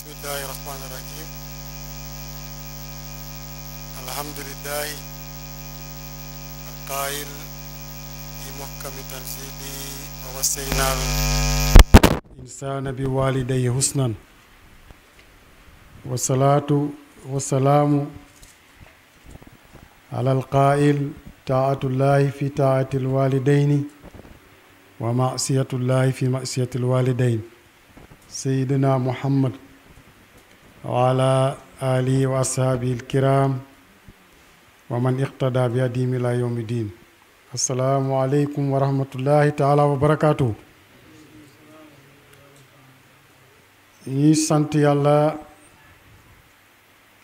بسم الله الرحمن الرحيم الحمد لله القائل في محكم تنزيله ووصينا الإنسان بوالديه حسنا والصلاة والسلام على القائل طاعة الله في طاعة الوالدين ومعصية الله في معصية الوالدين سيدنا محمد وعلى آله وأصحابه الكرام ومن اقتدى بهديهم إلى يوم الدين السلام عليكم ورحمة الله تعالى وبركاته ñi sant yàlla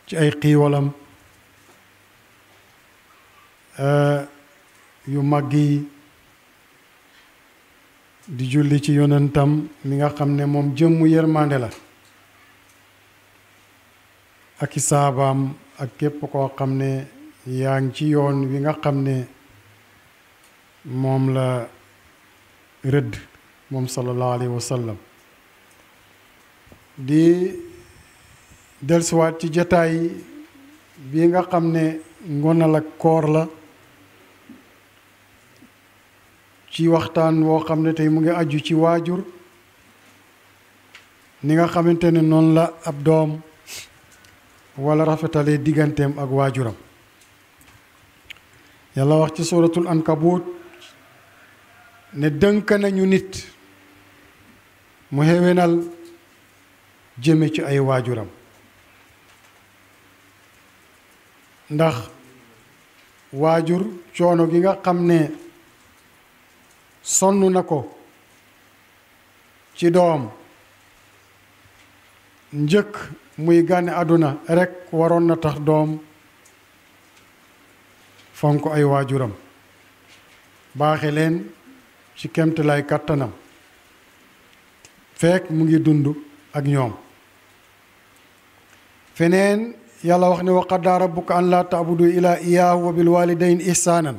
ci ay xiiwalam yu mag yi di julli ci yonentam mi nga xam ne moom jëmmu yërmande la ak i saabaam ak képp koo xam ne yaa ngi ci yoon wi nga xam ne moom la rëdd moom sallallahu alayhi wa sallam di dellusiwaat ci jataay bi nga xam ne ngonal ak koor la ci waxtaan woo xam ne tey mu ngi aju ci waajur ni nga xamante ne noonu la ab doom wala rafetalee digganteem ak waajuram yàlla wax ci suratul ankabut ne dënk nañu nit mu xewenal jëme ci ay waajuram ndax waajur coono gi nga xam ne sonn na ko ci doom njëkk muy gane àdduna rekk waroon na tax doom fonk ay waajuram baaxe leen ci kemtalaay kàttanam fekk mu ngi dund ak ñoom feneen yàlla wax ne wa qadaa rabbuka an laa ta'budu illaa iyyaahu wa bil waalidayni ihsaanan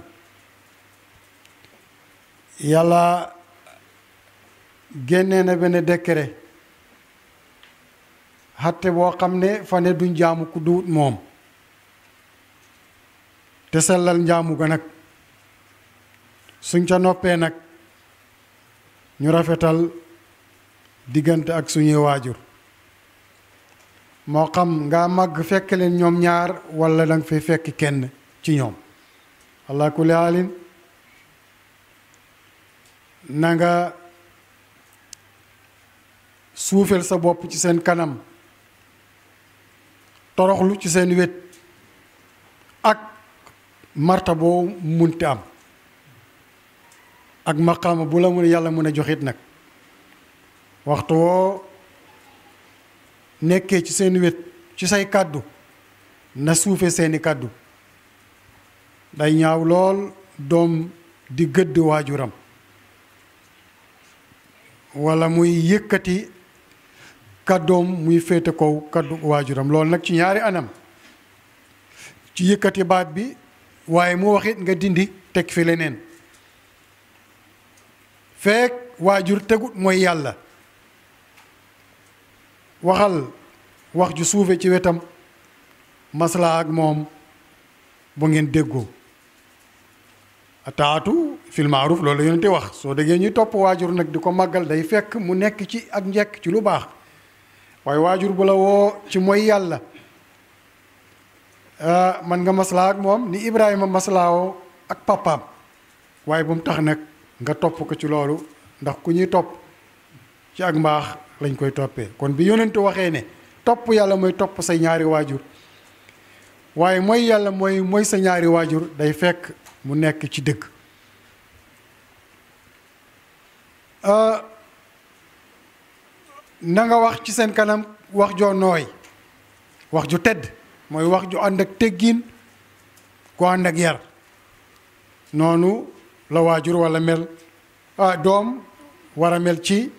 yàlla génnee na benn décret xatte boo xam ne fa ne duñ jaamu ku duut moom te sellal njaamu ga nag suñ ca noppee nag ñu rafetal diggante ak suñuy waajur moo xam nga màgg fekk leen ñoom ñaar walla danga fay fekk kenn ci ñoom allah kulli haalin na nga suufeel sa bopp ci seen kanam toroxlu ci seen wet ak marta boo munti am ak maqaama bu la mun yàlla mën a joxit nag waxtu woo nekkee ci seen wet ci say kàddu na suufe seeni kàddu day ñaaw lool doom di gëdd waajuram walla muy yëkkati kàddoom muy féete kaw kàddu waajuram loolu nag ci ñaari anam ci yëkkati baat bi waaye mu waxit nga dindi teg fi leneen fekk waajur tegut mooy yàlla waxal wax ju suufe ci wetam maslaa ak moom bu ngeen déggoo ataatu fil maaruf loolu la yonente wax soo déggee ñuy topp waajur nag di ko màggal day fekk mu nekk ci ak njekk ci lu baax waaye waajur bu la woo ci mooy yàlla man nga maslaa ak moom ni Ibrahima maslaawoo ak papaam waaye bu mu tax nag nga topp ko ci loolu ndax ku ñuy topp ci ak mbaax lañ koy toppee kon bi yonentu waxee ne topp yàlla mooy topp say ñaari waajur waaye mooy yàlla mooy sa ñaari waajur day fekk mu nekk ci dëgg na nga wax ci seen kanam wax joo nooy wax ju tedd mooy wax ju ànd ak teggin ku ànd ak yar noonu la waajur walla mel doom war a mel ci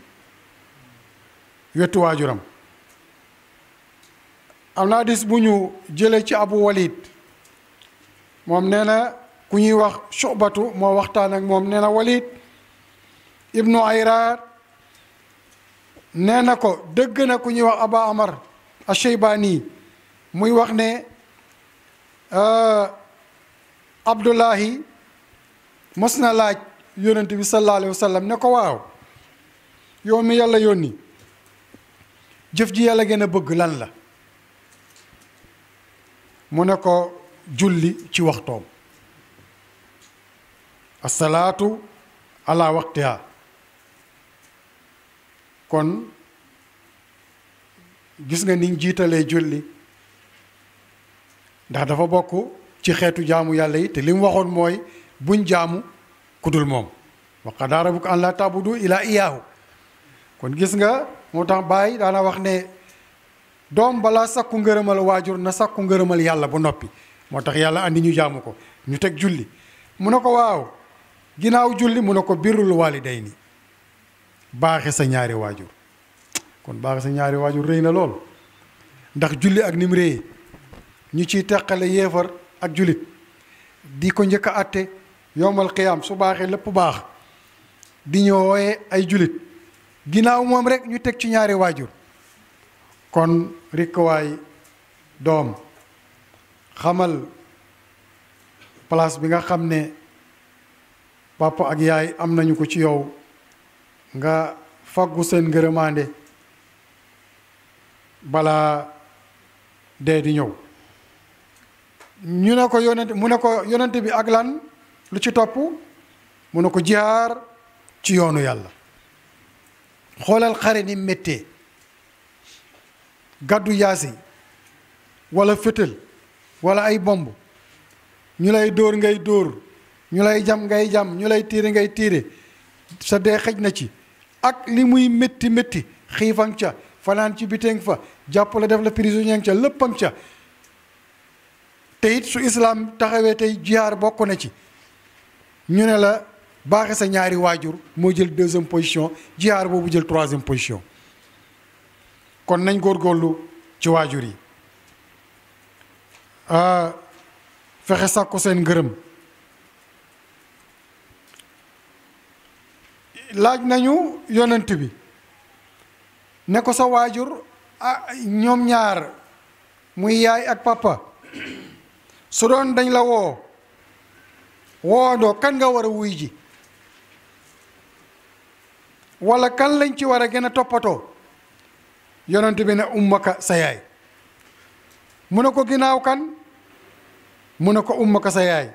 wetu waajuram am na hadis bu ñu jëlee ci Abu Walid moom nee na ku ñuy wax Shubatu moo waxtaan ak moom nee na Walid ibnu Ayraar nee na ko dëgg na ku ñuy wax Aba Amar Ash-Shaybani muy wax ne Abdullahi mos na laaj yonent bi sallallahu alayhi wa sallam ne ko waaw yow mi yàlla yónni jëf ji yàlla gën a bëgg lan la mu ne ko julli ci waxtoom asalaatu ala waqtiha kon gis nga niñ jiitalee julli ndax dafa bokk ci xeetu jaamu yàlla yi te li mu waxoon mooy buñ jaamu kudul moom wa qadaa rabbuka an laa ta'budu illaa iyyaahu kon gis nga moo tax Baay daana wax ne doom balaa sakku ngërëmal waajur na sakku ngërëmal yàlla ba noppi moo tax yàlla andi ñu jaamu ko ñu teg julli mu ne ko waaw ginnaaw julli mu ne ko birrul waalidayni baaxe sa ñaari waajur kon baaxe sa ñaari waajur rëy na lool ndax julli ak nim réy ñu ciy teqale yéefar ak jullit di ko njëkk a atte yowmal qiyaam su baaxee lépp baax di ñëwee ay jullit ginnaaw moom rek ñu teg ci ñaari waajur kon rikkawaay doom xamal place bi nga xam ne papa ak yaay am nañu ko ci yow nga faggu seen ngërëmaande balaa dee di ñëw ñu ne ko yonent mu ne ko yonent bi ak lan lu ci topp mu ne ko jihaar ci yoonu yàlla xoolal xare ni méttee gàddu yaasi wala fétal wala ay bomb ñu lay dóor ngay dóor ñu lay jam ngay jam ñu lay tiire ngay tiire sa dee xëj na ci ak li muy métti métti xiifang ca fanaan ci biténg fa jàpp la def la prisonnier ca léppang ca te it su islaam taxawee tey jihaar bokk na ci ñu ne la baaxe sa ñaari waajur moo jël 2e position jihaar boobu jël 3e position kon nañ góorgóorlu ci waajur yi fexe sàkku seen ngërëm laaj nañu yonent bi ne ko sa waajur ñoom ñaar muy yaay ak papa su doon dañ la woondoo kan nga war a wuy ji wala kan lañ ci war a gën a toppatoo yonent bi ne ummaka sa yaay mu ne ko ginnaaw kan mu ne ko ummaka sa yaay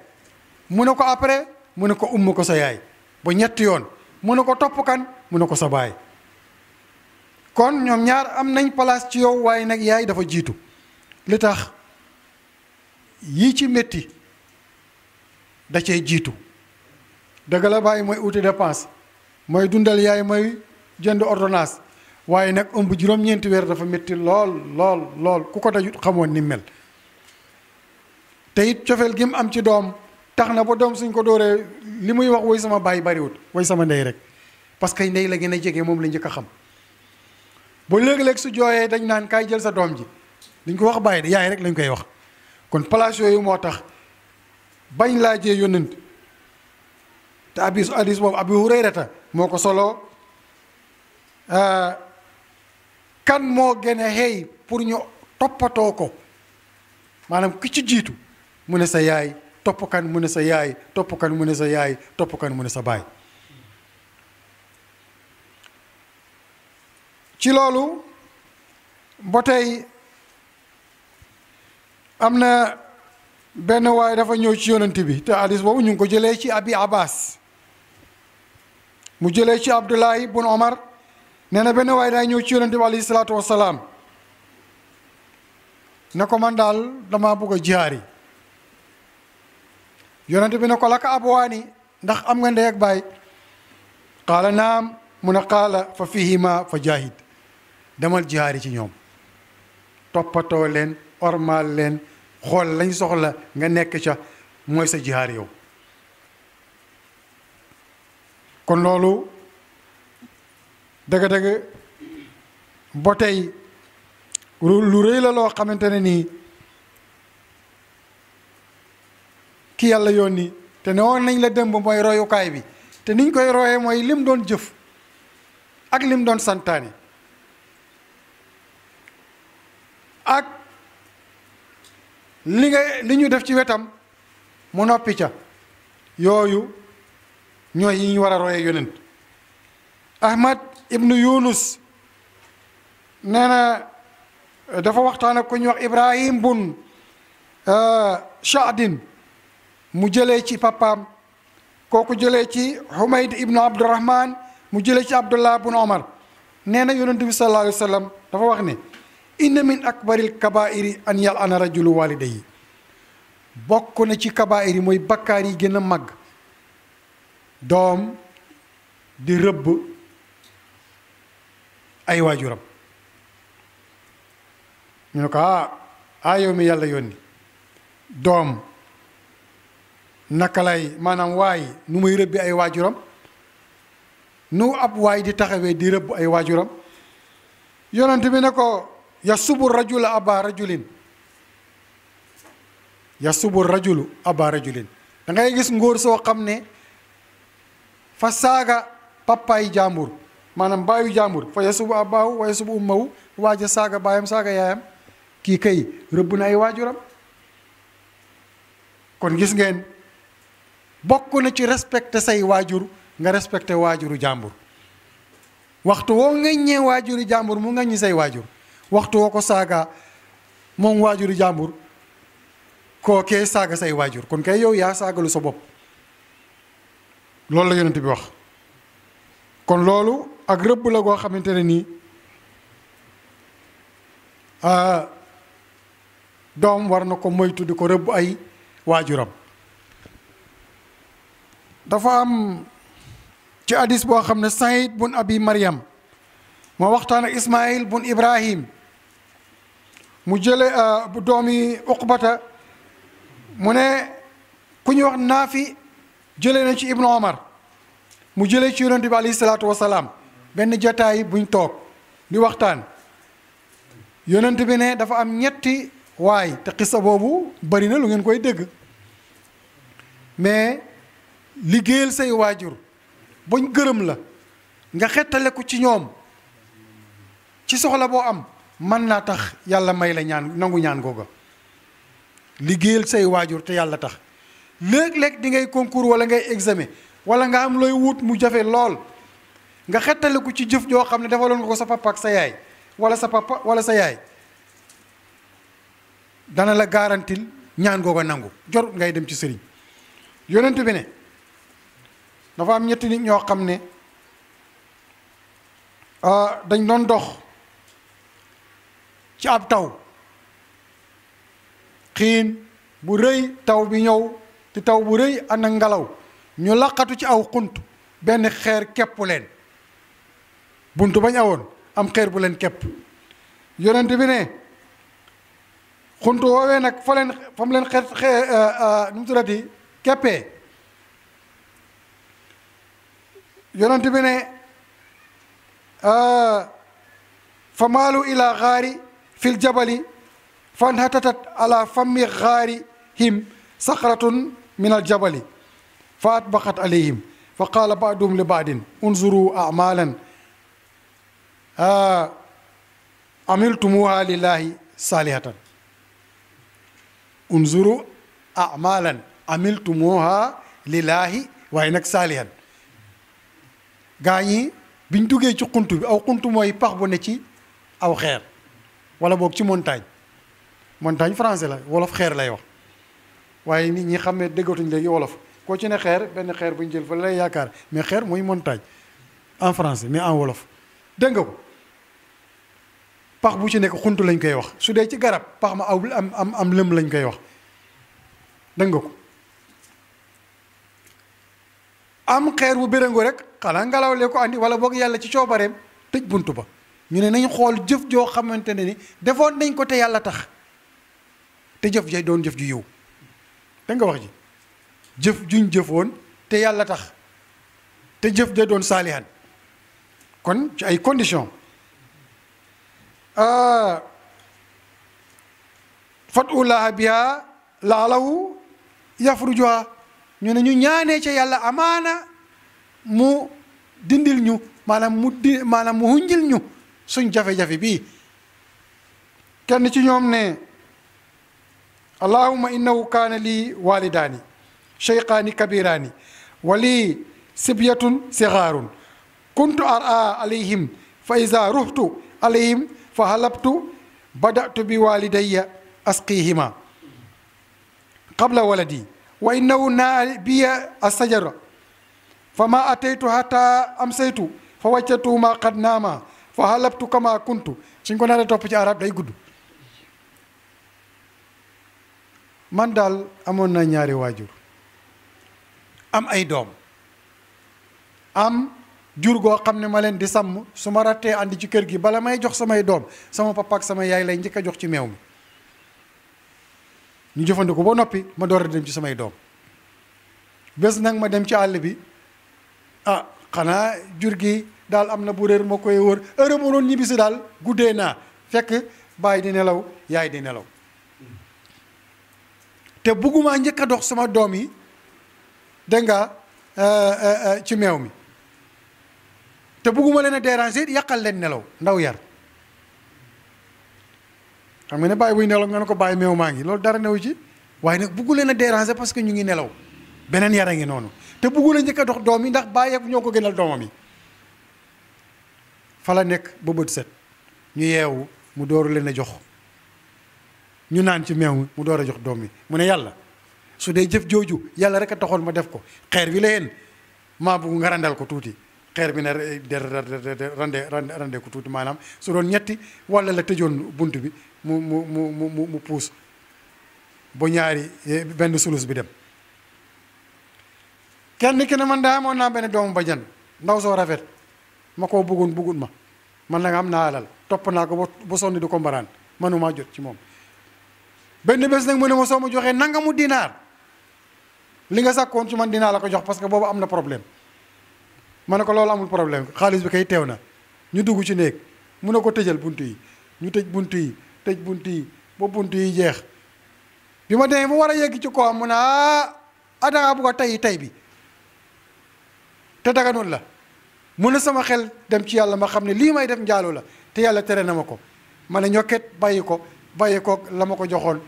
mu ne ko après mu ne ko ummaka sa yaay ba ñetti yoon mu ne ko topp kan mu ne ko sa baay kon ñoom ñaar am nañ place ci yow waaye nag yaay dafa jiitu li tax yii ci métti da cee jiitu dëgg la bàyyi mooy uti dépense mooy dundal yaay mooy jënd ordonnance waaye nag ëmb juróom-ñeenti weer dafa métti lool lool lool ku ko dajut xamoon ni mel te it cofeel gi mu am ci doom tax na ba doom suñ ko dooree li muy wax woy sama baay bariwut woy sama ndey rek parce que ndey la gën a jege moom la njëkk a xam ba léeg-léeg su jooyee dañ naan kaay jël sa doom ji duñ ko wax bàyyi de yaay rek lañ koy wax kon place yooyu moo tax bañ laajee yónnent te hadis boobu Abu Hurayrata moo ko solo kan moo gën a xëy pour ñu toppatoo ko maanaam ki ci jiitu mu ne sa yaay topp kan mu ne sa yaay topp kan mu ne sa yaay topp kan mu ne sa baay ci loolu ba tey am na benn waay dafa ñëw ci yonent bi te hadis boobu ñu ngi ko jëlee ci Abi Abbas mu jëlee ci Abdullahi bun Omar nee na benn waay day ñëw ci yonent bi alayhi salaatu wassalaam ne ko man daal dama bëgg a jihaar yi yonent bi ne ko laka abwaani ndax am nga ndey ak baay qaala naam mu ne qaala fa fihima fa jaahid demal jihaar yi ci ñoom toppatoo leen ormaal leen xool lañ soxla nga nekk ca mooy sa jihaar yow kon loolu dëgg-dëgg ba tey lu rëy la loo xamante ne nii ki yàlla yónni te ne woon nañ la démb mooy royukaay bi te niñ koy royee mooy lim doon jëf ak lim doon santaane ak li ñu def ci wetam mu noppi ca, yooyu ñooy yi ñu war a royee yonent. Ahmad ibnu Yunus nee na dafa waxtaan ak ku ñuy wax Ibrahim bun Shaadin, mu jëlee ci papaam, kooku jëlee ci Humayd ibnu Abdurahman, mu jëlee ci Abdullah bun Omar. nee na yonent bi sallallahu alayhi wa sallam dafa wax ne inna min akbaril kabairi an yal'ana rajulu walidayhi, bokk na ci kabair yi mooy bakkaar yi gën a màgg doom di rëbb ay waajuram. ñu ne ko yow mi yàlla yónni, doom naka lay maanaam waay nu muy rëbbi ay waajuram, nu ab waay di taxawee di rëbb ay waajuram. yonent bi ne ko yasubu rajula aba rajulin, yasubu rajulu aba rajulin. da ngay gis ngóor soo xam ne fa saaga papaay jàmbur, maanaam baayu jàmbur, fa yasubu abaahu wa yasubu ummahu, waaja saaga baayam saaga yaayam, kii kay rëbb na ay waajuram. kon gis ngeen bokk na ci respecté say waajur nga respecté waajuru jàmbur. waxtu woo ŋaññee waajuru jàmbur mu ŋaññi say waajur, waxtu woo ko saaga moom waajuru jàmbur kookee saaga say waajur, kon kay yow yaa saagalu sa bopp. loolu la yonent bi wax. kon loolu ak rëbb la goo xamante ne nii doom war na ko moytu di ko rëbb ay waajuram. dafa am ci hadis boo xam ne Saïd bun Abi Maryam moo waxtaan ak Ismaïl bun Ibrahim, mu jële doomi Uqbata, mu ne ku ñu wax Naafi jële na ci Ibnu Omar, mu jëlee ci yonent bi alayhi salaatu wasalaam, benn jataay buñ toog di waxtaan. yonent bi ne dafa am ñetti waay, te xissa boobu bari na lu ngeen koy dégg, mais liggéeyal say waajur buñ gërëm la nga xettale ko ci ñoom ci soxla boo am, mën naa tax yàlla may la ñaan, nangu ñaan googa. liggéeyal say waajur te yàlla tax. léeg-léeg di ngay concours wala ngay examen wala nga am looy wut mu jafe lool, nga xettale ko ci jëf joo xam ne defaloon nga ko sa papa ak sa yaay, wala sa papa wala sa yaay, dana la garantil ñaan googa nangu, jor ngay dem ci sëriñ. yonent bi ne dafa am ñetti nit ñoo xam ne dañ doon dox ci ab taw, xiin bu rëy, taw bi ñëw ci taw bu rëy ànd ak ngelaw, ñu laqatu ci aw xunt, benn xeer kepp leen, buntu bañ awoon am xeer bu leen kepp. yonent bi ne xunt woowee nag fa mu leen nu mu tuddati keppee, yonent bi ne fa maalu ila xaari fil jabali fanhatatat ala fammi xaarihim saxratun min aljabali fa atbaqat alayhim fa qaala baaduhum li baadin unzuru amalan amiltumuha lillahi salihatan, unzuru amalan amiltumuha lillahi waaye nag saalihan. gaa ñi biñ duggee ci xunt bi, aw xunt mooy pax bu ne ci aw xeer wala boog ci montagne français la, wolof xeer lay wax, waaye nit ñi xam ne déggatuñ léegi wolof. koo ci ne xeer, benn xeer bu ñu jël fa lay yaakaar, mais xeer mooy montagne en français mais en wolof. dégg nga ko, pax bu ci nekk xunt lañ koy wax. su dee ci garab pax ma aw am lëm lañ koy wax. dégg nga ko, am xeer bu béréngo rek xanaa ngelaw lee ko andi, wala boog yàlla ci coobareem tëj bunt ba. ñu ne nañ xool jëf joo xamante ne ni defoon nañ ko te yàlla tax, te jëf ja doon jëf ju yiw. dégg nga wax ji, jëf juñ jëfoon te yàlla tax, te jëf ja doon saalihan. kon ci ay conditions fatullaha biha laalahu yafrujuha, ñu ne ñu ñaanee ca yàlla amaana mu dindil ñu, maanaam mu hunjil ñu suñ jafe-jafe bii. kenn ci ñoom ne allahumma innahu kaana lii walidaani cheykhaani kabiraani wa lii sibyatun sigaarun kuntu ara alayhim fa ida ruhtu alayhim fa halabtu badatu bi walidayya asqihima qabla waladi wa innahu naa biya asajara fa ma ataytu hatta amsaytu fa wajjatu ma qad naama fa halabtu kama kuntu suñ ko naree topp ci arab day gudd. man daal amoon na ñaari waajur am ay doom am jur goo xam ne ma leen di sàmm su ma rattee andi ci kër gi bala may jox samay doom sama papa ak sama yaay lay njëkk a jox ci meew mi ñu jëfandikoo ba noppi ma door a dem ci samay doom bés nag ma dem ci àll bi xanaa jur gi daal am na bu réer ma koy wër heure ma doon ñibbisi daal guddee naa fekk baay di nelaw yaay di nelaw te bugguma njëkk a dox sama doom yi dégg nga ci meew mi te bugguma leen a déranger yàqal leen nelaw ndaw yar xam nga ne bàyyi buy nelaw nga ne ko bàyyi meew maa ngi loolu dara newu ci waaye nag buggu leen a déranger parce que ñu ngi nelaw beneen yar a ngi noonu te buggu la njëkk a dox doom yi ndax bàyyi ak ñoo ko gënal doomam yi fa la nekk ba bët set ñu yeewu mu dooru leen a jox ñu naan ci meew mi mu door a jox doom yi mu ne yàlla su dee jëf jooju yàlla rek a taxoon ma def ko xeer bi la yéen maa bugg nga randal ko tuuti xeer bi ne rande ko tuuti maanaam su doon ñetti walla la tëjoon bunt bi mu puus ba ñaari benn sulus bi dem kenn ki ne man daa amoon naa benn doomu bajan ndaw soo rafet ma koo bëggun ma man nag am naa alal topp naa ko ba sonni du ko mbaraan mënumaa jot ci moom benn bés nag mu ne ma soo ma joxee nanga mu dinaar li nga sàkkoon ci man dinaa la ko jox parce que boobu am na problème ma ne ko loolu amul problème xaalis bi kay teew na ñu dugg ci néeg mu ne ko tëjal bunt yi ñu tëj bunt yi ba bunt yi jeex bi ma demee ba war a yegg ci ko am mu ne dangaa bugg a tey bi te daganul la mu ne sama xel dem ci yàlla ma xam ne lii may def njaaloo la te yàlla tere na ma ko ma ne ñokket bàyyi ko la ma ko joxoon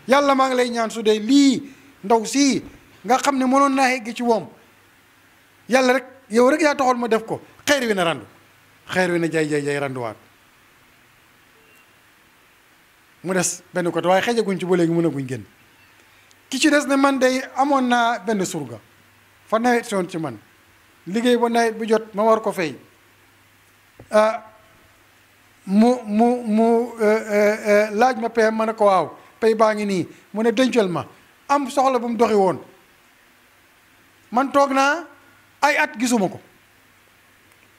yàlla maa ngi lay ñaan su dee lii ndaw sii nga xam ne mënoon naa yegg ci woom yàlla rek yow rek yaa taxoon ma def ko xeer wi na randu xeer wi na jay randuwaat mu des benn côté waaye xejaguñ ci ba léegi mën a guñ génn ki ci des ne man day amoon naa benn surga fa nawet soon ci man liggéey ba nawet bi jot ma war ko fay mu laaj ma pay ma ne ko waaw pay baa ngi nii mu ne dencal ma am soxla bu mu doxi woon man toog naa ay at gisuma ko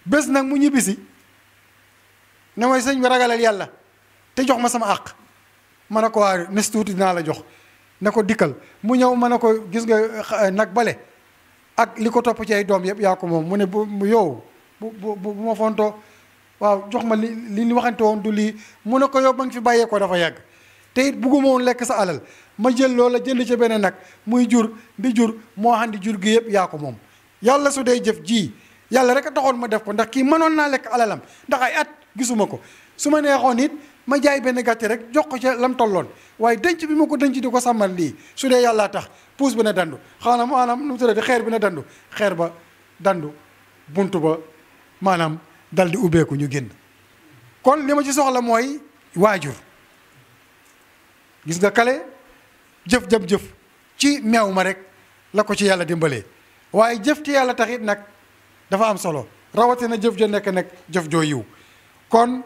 bés nag mu ñibbisi ne mooy sëñ bi ragalal yàlla te jox ma sama àq ma ne ko waa nes tuuti dinaa la jox ne ko dikkal mu ñëw ma ne ko gis nga nag bale ak li ko topp ci ay doom yëpp yaa ko moom mu ne bu yow bu ma fontoo waaw jox ma li waxante woon du lii mu ne ko yow ba nga fi bàyyee ko dafa yàgg te it bugguma woon lekk sa alal ma jël loola jënd ca beneen nag muy jur di jur moo xam di jur gi yëpp yaa ko moom yàlla su dee jëf ji yàlla rek a taxoon ma def ko ndax kii mënoon naa lekk alalam ndax ay at gisuma ko su ma neexoon it ma jaay benn gàcce rek jox ko ca lam tolloon waaye denc bi ma ko denc di ko sàmmal lii su dee yàllaa tax puus bi na dandu xanaa maanaam nu mu tuddati xeer bi na dandu xeer ba dandu buntu ba maanaam dal di ubbeeku ñu génn kon li ma ci soxla mooy waajur gis nga kale jëf ci meew ma rek la ko ci yàlla dimbalee waaye jëf ci yàlla taxit nag dafa am solo rawatina jëf jo nekk nag jëf joo yiw kon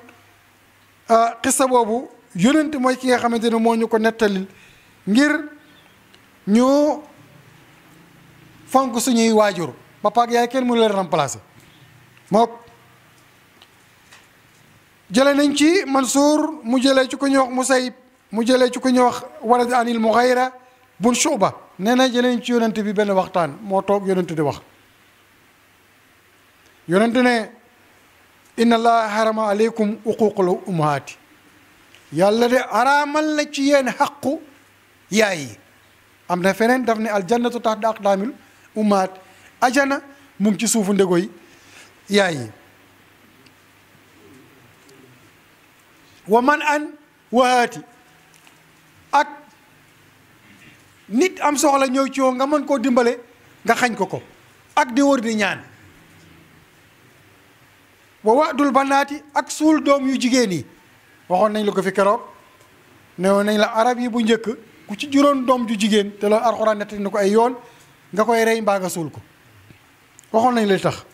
xissa boobu yonent mooy ki nga xamante ne moo ñu ko nettalil ngir ñu fonk suñuy waajur papa ak yaay kenn mënu leen remplacer mook jële nañ ci Mansour mu jëlee ci ko ñuy wax Musayib mu jëlee ci ko ñuy wax Walid anil Mughayra bun Shuba nee na jëlee nañ ci yonent bi benn waxtaan moo toog yonent di wax yonent ne inna allaha harama aleykum uququl ummahaati yàlla de araamal na ci yéen xaqu yaay yi am na feneen daf ne aljannatu tahta aqdaamil ummahaat ajana mu ngi ci suufu ndégoy yaay yi wa man an wahaati ak nit am soxla ñëw ci yow nga mën koo dimbale nga xañ ko ak di wër di ñaan wa waadul banaati ak suul doom yu jigéen yi waxoon nañ la ko fi keroog newoon nañ la arab yi bu njëkk ku ci juróon doom ju jigéen te loolu alxuraan nettali na ko ay yoon nga koy rey mbaa nga suul ko waxoon nañ la tax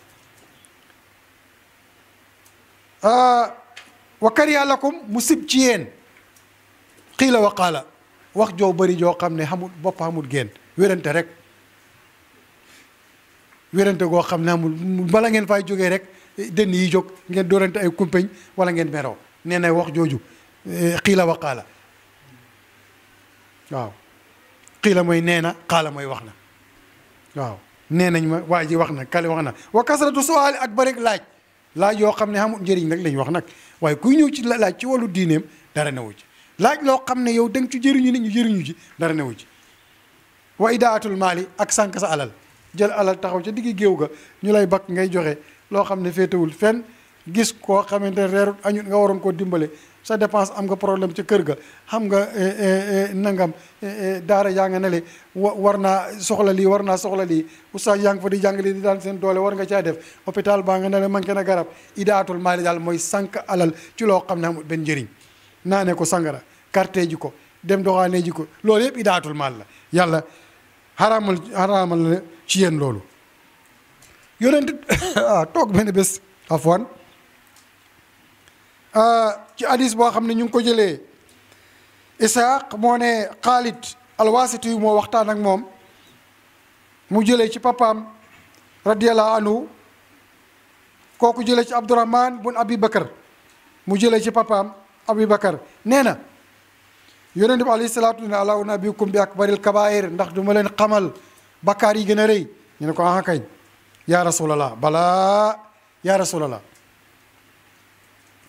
wa kariha lakum mu sib ci yéen xiila wa qaala wax joo bëri joo xam ne xamul bopp xamul génn wérante rek wérante goo xam ne amul bala ngeen fay jógee rek dënn yi jóg ngeen doorante ay kumpeñ wala ngeen meroo nee na wax jooju xiila wa qaala waaw xiila mooy nee na xaala mooy wax na waaw nee nañ ma waa ji wax na kale wax na wa kasratu suwaali ak bëri laaj yoo xam ne xamul njëriñ nag lañ wax nag waaye kuy ñëw ci laaj ci wàllu diineem dara newu ci laaj loo xam ne yow da nga ci jëriñu nit ñu jëriñu ci dara newu ci wa idaatul maali ak sànq sa alal jël alal taxaw ca diggi géew ga ñu lay bakk ngay joxe loo xam ne féetewul fenn gis koo xamante ne reerut añut nga waroon koo dimbale sa dépense am nga problème ca kër ga xam nga nangam daara yaa nga ne le war naa soxla lii war naa soxla lii oustaz yaa ngi fa di jàngale di daan seen doole war nga caa def hôpital baa nga ne le manqué na garab idaatul maali daal mooy sànq alal ci loo xam ne amul benn njëriñ naane ko sangara carte ji ko dem doxaane ji ko loolu yëpp idaatul maal la yàlla xaraamal la ci yéen loolu yonent toog benn bés afwan ci hadis boo xam ne ñu ngi ko jëlee Isaaq moo ne Xaalid alwaasiti yu moo waxtaan ak moom mu jëlee ci papaam radiyallahu anhu kooku jëlee ci Abdurahman bun Abi Bakar mu jëlee ci papaam Abi Bakar nee na yonent bi alayhi salaatu ne alaa unabbiukum bi akbaril kabaa'ir ndax du ma leen xamal bakkaar yi gën a rëy ñu ne ko aha kañ yaa rasulallah balaa yaa rasulallah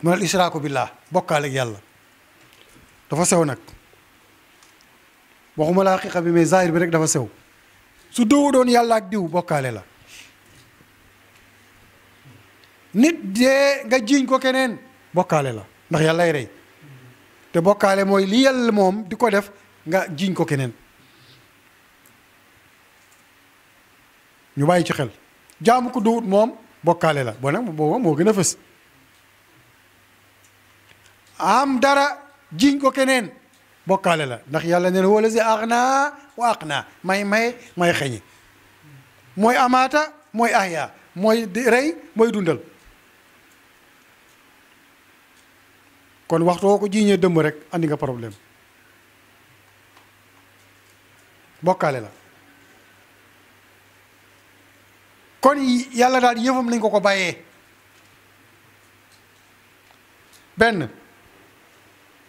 mu ne ishraaku billah bokkaale ak yàlla dafa sew nag waxuma la xaqiqa bi mais zahir bi rek dafa sew su doowu doon yàlla ak diw bokkaale la nit dee nga jiiñ ko keneen bokkaale la ndax yàllay rey te bokkaale mooy li yàlla moom di ko def nga jiiñ ko keneen ñu bàyyi ci xel jaamu ko duwut moom bokkaale la bon nag booba moo gën a fës am dara jiiñ ko keneen bokkaale la ndax yàlla nee na wala si aghnaa wa aqnaa may xeñi mooy amaata mooy ahya mooy rey mooy dundal kon waxtu woo ko jiiñee dëmm rek andi nga problème bokkaale la kon yàlla daal yëfam nañ ko bàyyee benn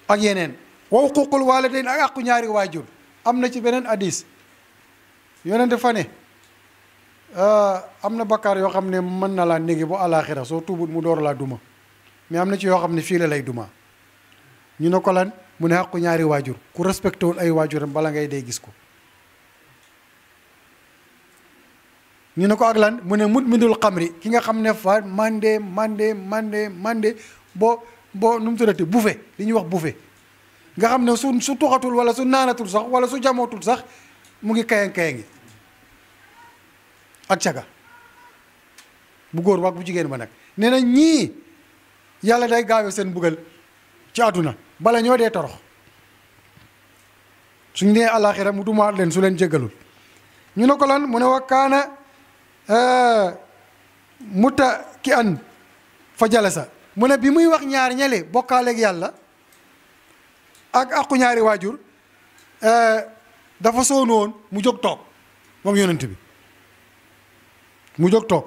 ak yeneen wa uquuqul waalidayn ak àqu ñaari waajur am na ci beneen hadis yonent fa ne am na bakkaar yoo xam ne mën na laa néegi bu àlaaxira soo tuubut mu door laa duma mais am na ci yoo xam ne fii la lay duma ñu ne ko lan mu ne àqu ñaari waajur ku respecté wul ay waajuram bala ngay dee gis ko ñu ne ko ak lan mu ne mudminul xamri ki nga xam ne fa mande boo nu mu tuddati bufe li ñuy wax bufe nga xam ne su tuxatul wala su naanatul sax wala su jamootul sax mu ngi kayangi ak caga bu góor wax bu jigéen ba nag nee na ñii yàlla day gaawee seen mbugal ci àdduna bala ñoo dee torox suñ nee àllaaxira mu dumaat leen su leen jéggalul ñu ne ko lan mu ne wa kaana mutta ki an fa jalasa mu ne bi muy wax ñaar ñale bokkaaleeg yàlla ak aqu ñaari waajur dafa soonu woon mu jóg toog moom yonent bi mu jóg toog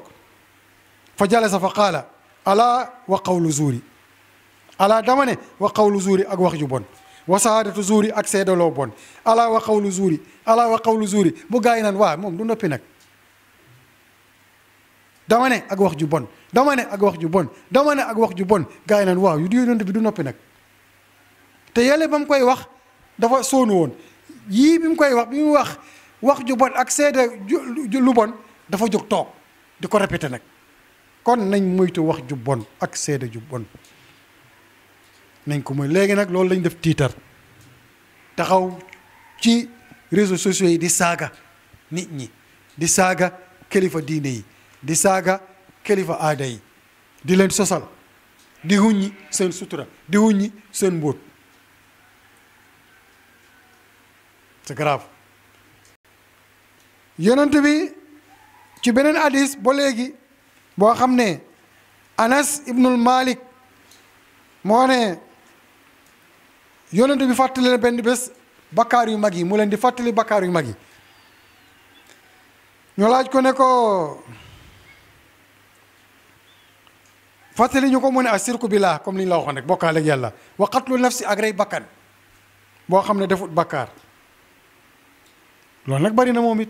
fa jalasa fa qaala ala wa qawlu zuuri ala dama ne wa qawlu zuuri ak wax ju bon wa sahaadatu zuuri ak seedaloo bon ala wa qawlu zuuri ala wa qawlu zuuri bu gaa yi naan waa moom du noppi nag dama ne ak wax ju bon dama ne ak wax ju bon dama ne ak wax ju bon gaa yi naan waaw yu di yonent bi du noppi nag te yàlla ba mu koy wax dafa soonu woon yii bi mu koy wax bi mu wax ju bon ak seede lu bon dafa jóg toog di ko répété nag kon nañ moytu wax ju bon ak seede ju bon nañ ko mooy. léegi nag loolu lañ def tiitar taxaw ci réseaux sociaux yi di saaga nit ñi, di saaga kilifa diine yi, di saaga kilifa aada yi, di leen sosal, di wuññi seen sutura, di wuññi seen mbóot. c'est grave. yonent bi ci beneen hadis ba léegi boo xam ne Anas ibnul Malik moo ne yonent bi fàttali leen benn bés bakkaar yu mag yi, mu leen di fàttali bakkaar yu mag yi. ñu laaj ko ne ko fàttali ñu ko mu ne asirku billah, comme li ñu la waxoon rek bokkaale ak yàlla, wa qatlu nafsi ak rey bakkan boo xam ne defut bakkaar. loolu nag bari na moom it,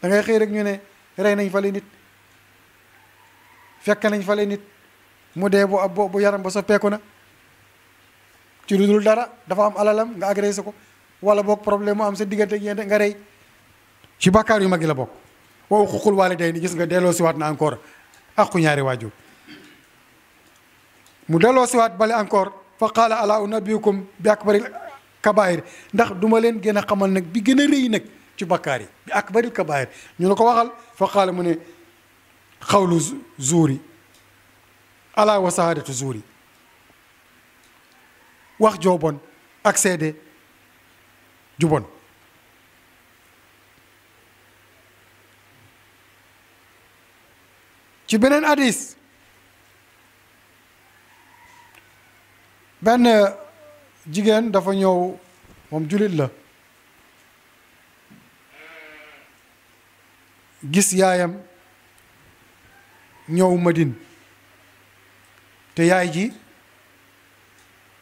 da ngay xëy rek ñu ne rey nañ fale nit, fekk nañ fale nit mu dee bu yaram ba soppeeku na ci lu dul dara, dafa am alalam nga agressé ko, wala boog problème mu am sa diggante ak yéen nga rey. ci bakkaar yu mag yi la bokk. wa uquuqul waalidayni, gis nga delloo siwaat na encore aqu ñaari waajur. mu delloo siwaat bale encore fa qaala alaa unabbiukum bi akbaril kabaayir, ndax duma leen gën a xamal nag bi gën a rëy nag ci bakkaar yi, bi akbaril kabaayir. ñu ne ko waxal, fa qaala mu ne xawlu zuuri alaa wa sahaadatu zuuri, wax joo bon ak seede ju bon. ci beneen hadis benn jigéen dafa ñëw, moom jullit la, gis yaayam ñëw Madine te yaay ji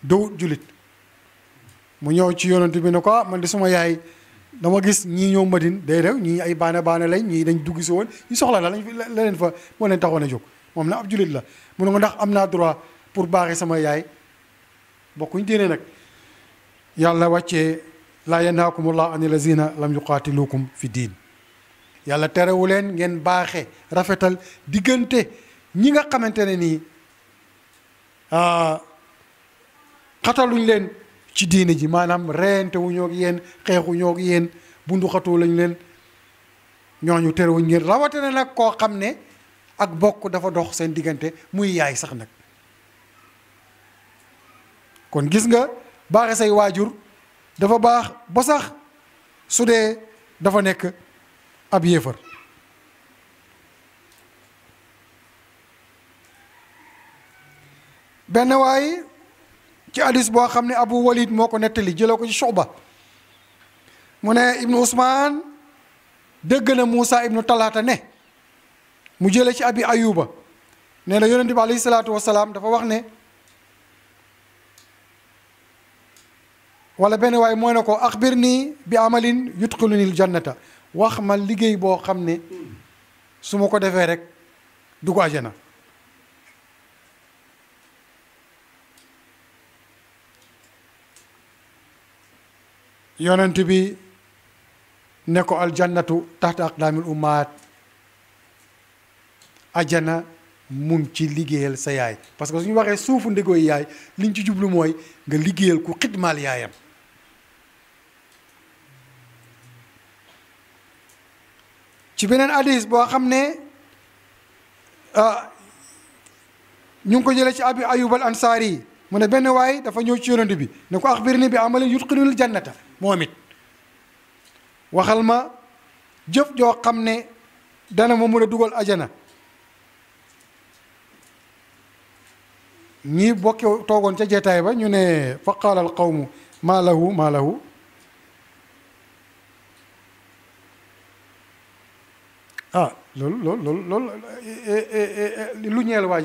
dowut jullit. mu ñëw ci yonent bi ne ko man de suma yaay dama gis ñii ñëw Madine day rew ñii ay baana lañ, ñii dañ dugg si woon, ñu soxla la leen fa moo leen taxoon a jóg. moom na ab jullit la, mu ne ko ndax am naa droit pour baaxee sama yaay. bokkuñ diine nag. yàlla wàccee laa yanhaakumullahu ani lazina lam yuqaatilukum fi diin. yàlla terewu leen ngeen baaxe rafetal diggante ñi nga xamante ne nii xataluñ leen ci diine ji, maanaam reyante wu ñoo ak yéen, xeexu ñoo ak yéen, bunduxatu lañ leen, ñooñu terewuñ ngeen, rawatina nag koo xam ne ak bokk dafa dox seen diggante, muy yaay sax nag. kon gis nga baaxe say waajur dafa baax ba sax su dee dafa nekk ab yéefar. benn waay ci hadis boo xam ne Abu Walid moo ko nettali, jëlee ko ci Shuba, mu ne Ibnu Usmaan dégg na Muusa ibnu Talaata ne, mu jëlee ci Abi Ayuba nee na yonent bi alayhi salaatu wasalaam dafa wax ne, wala benn waay mooy ne ko axbir nii bi amalin yudxilunil jannata, wax ma liggéey boo xam ne su ma ko defee rek dugg àjjana. yonent bi ne ko aljannatu taxta aqdaamil ummaat, àjjana mun ci liggéeyal sa yaay. parce que suñu waxee suufu ndegooy yaay liñ ci jublu mooy nga liggéeyal ku xidmaal yaayam. ci beneen hadis boo xam ne ñu ngi ko jëlee ci Abi Ayyub al Ansaari, mu ne benn waay dafa ñëw ci yonent bi ne ko axbirni bi amalin yudxilunil jannata, moom it waxal ma jëf joo xam ne dana ma mun a dugal ajana. ñi bokke toogoon ca jeetaay ba ñu ne fa qaala al qawmu maa lahu loolu lu ñeel waa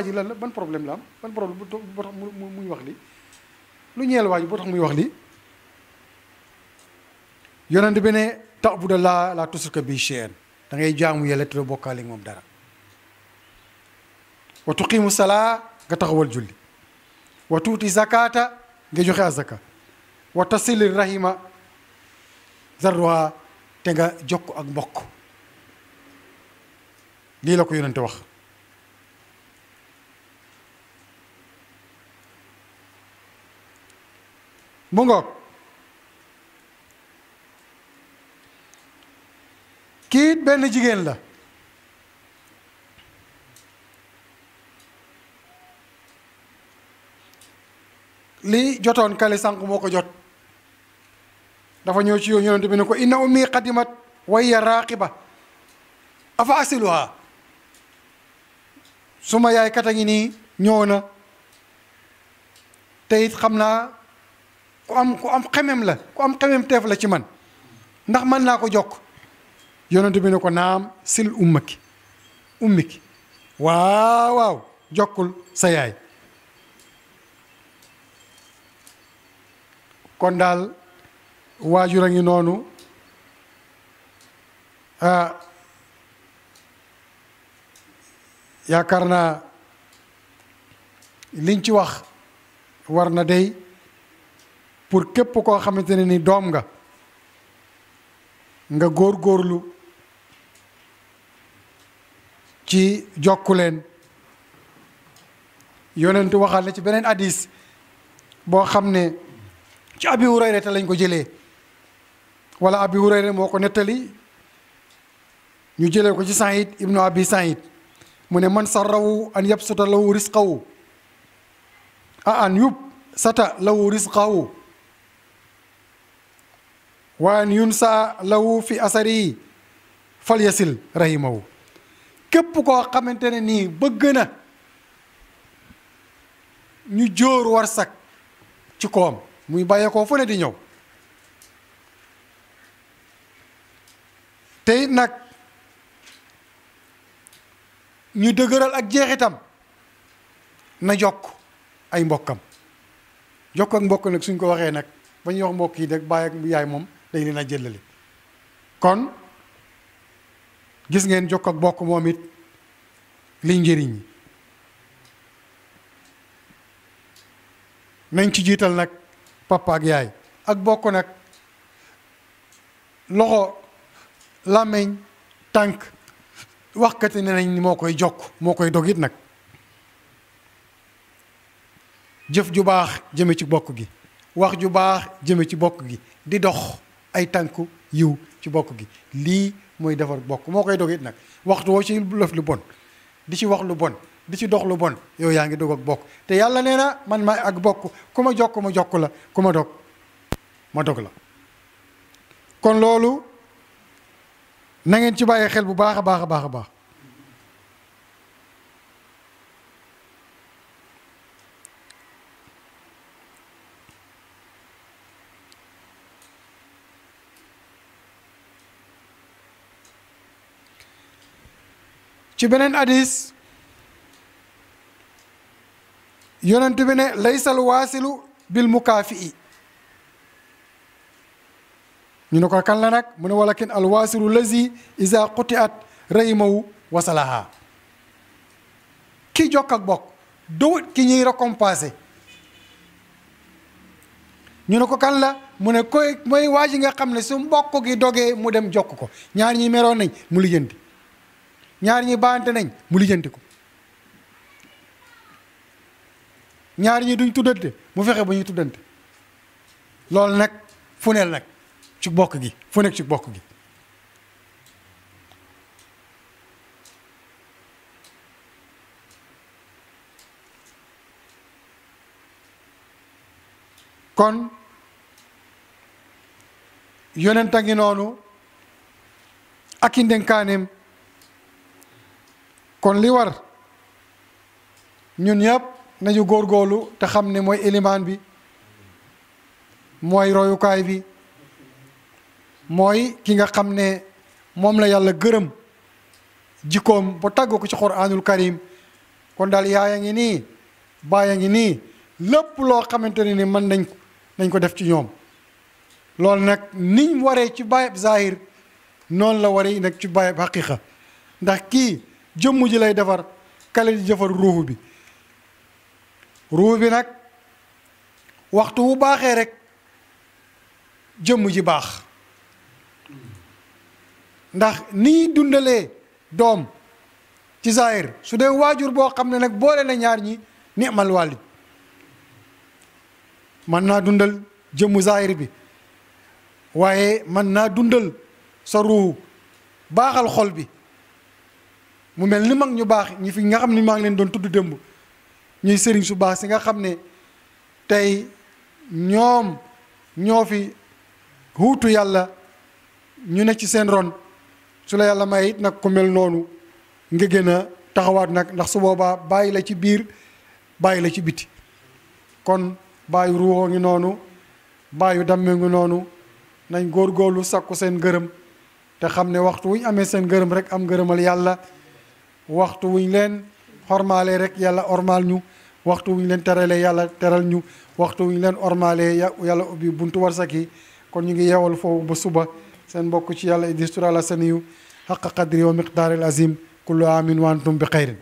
ji lan la, ban problème la am, ban problème boo tax muy wax li lu ñeel waa ji boo tax muy wax li. yonent bi ne ta'budallah la tusrika bi shay'an, da ngay jaamu yàlla te doo bokkaale moom dara. wa tuqimu salaa nga taxawal julli, wa tuuti zakata nga joxe azaka, wa tasili rahima zarruha te nga jokk ak mbokk. lii la ko yonente wax. mu ngoog kii benn jigéen la li jotoon kale sànq moo ko jot dafa ñëw ci yow yonent bi ne ko inna ummi qadimat wa hiya raqiba afa asiluha suma yaay kat a ngi nii ñëw na te it xam naa ku am xemem la ku am xemem teef la ci man ndax mën naa ko jokk yonent bi ne ko naam sil ummiki waaw waaw jokkul sa yaay kon daal waajur a ngi noonu yaakaar naa liñ ci wax war na dey pour képp koo xamante ne ni doom nga góorgóorlu ci jokku leen yonent waxal na ci beneen hadis boo xam ne ci abi hurayra te lañ ko jëlee wala abi hurayra moo ko nettali ñu jëlee ko ci Saïd ibnu abi Saïd mu ne man sarrahu an yabsuta lahu risqahu an yubsata lahu risqahu wa an yunsa lahu fi asarihi falyasil rahimahu képp koo xamante ne nii bëgg na ñu jóor warsak ci koom muy bàyyeekoo fu ne di ñëw te it nag ñu dëgëral ak jeexitam na jokk ay mbokkam jokk ak mbokk nag suñ ko waxee nag ba ñuy wax mbokk yi nag baay ak yaay moom dañ leen a jëlale kon gis ngeen jokk ak bokk moom it liy njëriñ ñi nañ ci jiital nag papa ak yaay ak bokk nag loxo làmmiñ tànk waxkati ne nañ ni moo koy jokk moo koy dog it nag jëf ju baax jëme ci bokk gi wax ju baax jëme ci bokk gi di dox ay tànku yiw ci bokk gi lii mooy defar bokk moo koy dog it nag waxtu woo ci lëf lu bon di ci wax lu bon di ci dox lu bon yow yaa ngi dog ak bokk te yàlla nee na man maay ak bokk ku ma jokk la ku ma dog ma dog la kon loolu na ngeen ci bàyyi xel bu baax a baax a baax a baax ci beneen hadis yonent bi ne laysal waasilu bil mukaafi ñu ne ko kan la nag mu ne walakin al waasilu lazi iza qutiat rahimahu wasalaha ki jokk ak bokk dowut ki ñuy récompensé ñu ne ko kan la mu ne koy mooy waa ji nga xam ne su mbokk gi dogee mu dem jokk ko ñaar ñi meroon nañ mu lijjanti ñaar ñi baante nañ mu lijjanti ko ñaar ñi duñ tuddante mu fexe ba ñuy tuddante loolu nag fu neel nag ci bokk gi fu nekk ci bokk gi kon yonent a ngi noonu ak i ndénkaaneem kon li war ñun ñëpp nañu góorgóorlu te xam ne mooy élimaan bi mooy royukaay bi mooy ki nga xam ne moom la yàlla gërëm jikkoom ba tàgg ko ci Quraanul Karim kon daal yaaya ngi nii baaya ngi nii lépp loo xamante ne ni mën nañ ko def ci ñoom loolu nag niñ waree ci baayab zahir noonu la waree nag ci baayab haqiqa ndax kii jëmm ji lay defar kale di defar ruuxu bi ruuxu bi nag waxtu wu baaxee rek jëmm ji baax ndax nii dundalee doom ci zahir su dee waajur boo xam ne nag boole na ñaar ñi ni'mal waalid mën naa dundal jëmmu zaahir bi waaye mën naa dundal sa ruuhu baaxal xol bi mu mel ni mag ñu baax ñi fi nga xam ne maa ngi leen doon tudd démb ñuy sëriñ su baax si nga xam ne tey ñoom ñoo fi huutu yàlla ñu ne ci seen ron su la yàlla may it nag ku mel noonu nga gën a taxawaat nag ndax su boobaa bàyyi la ci biir bàyyi la ci biti kon bàyyi ruuxoo ngi noonu bàyyi damme ngi noonu nañ góorgóorlu sakku seen gërëm te xam ne waxtu wuñ amee seen gërëm rek am gërëmal yàlla waxtu wuñ leen xormaalee rek yàlla ormaal ñu waxtu wuñ leen teralee yàlla teral ñu waxtu wuñ leen ormaalee yàlla ubbi buntu warsak yi kon ñu ngi yeewal foofu ba suba seen mbokk ci yàlla Idriss Touré Al Hassaniyu xaqa qadri wa miqdaaril azim kullu amin wa antum bi xayrin